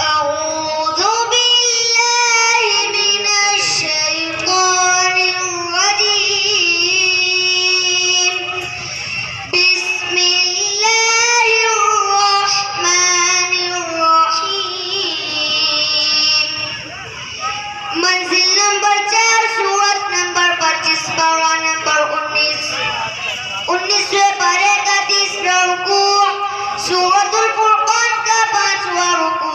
أعوذ بالله من الشيطان الرجيم بسم الله الرحمن الرحيم मंजिल नंबर 4 सूरत नंबर 25 पारा नंबर 19वें पारे का 30वां रुकू सूरतुल फुरकान का 5वां रुकू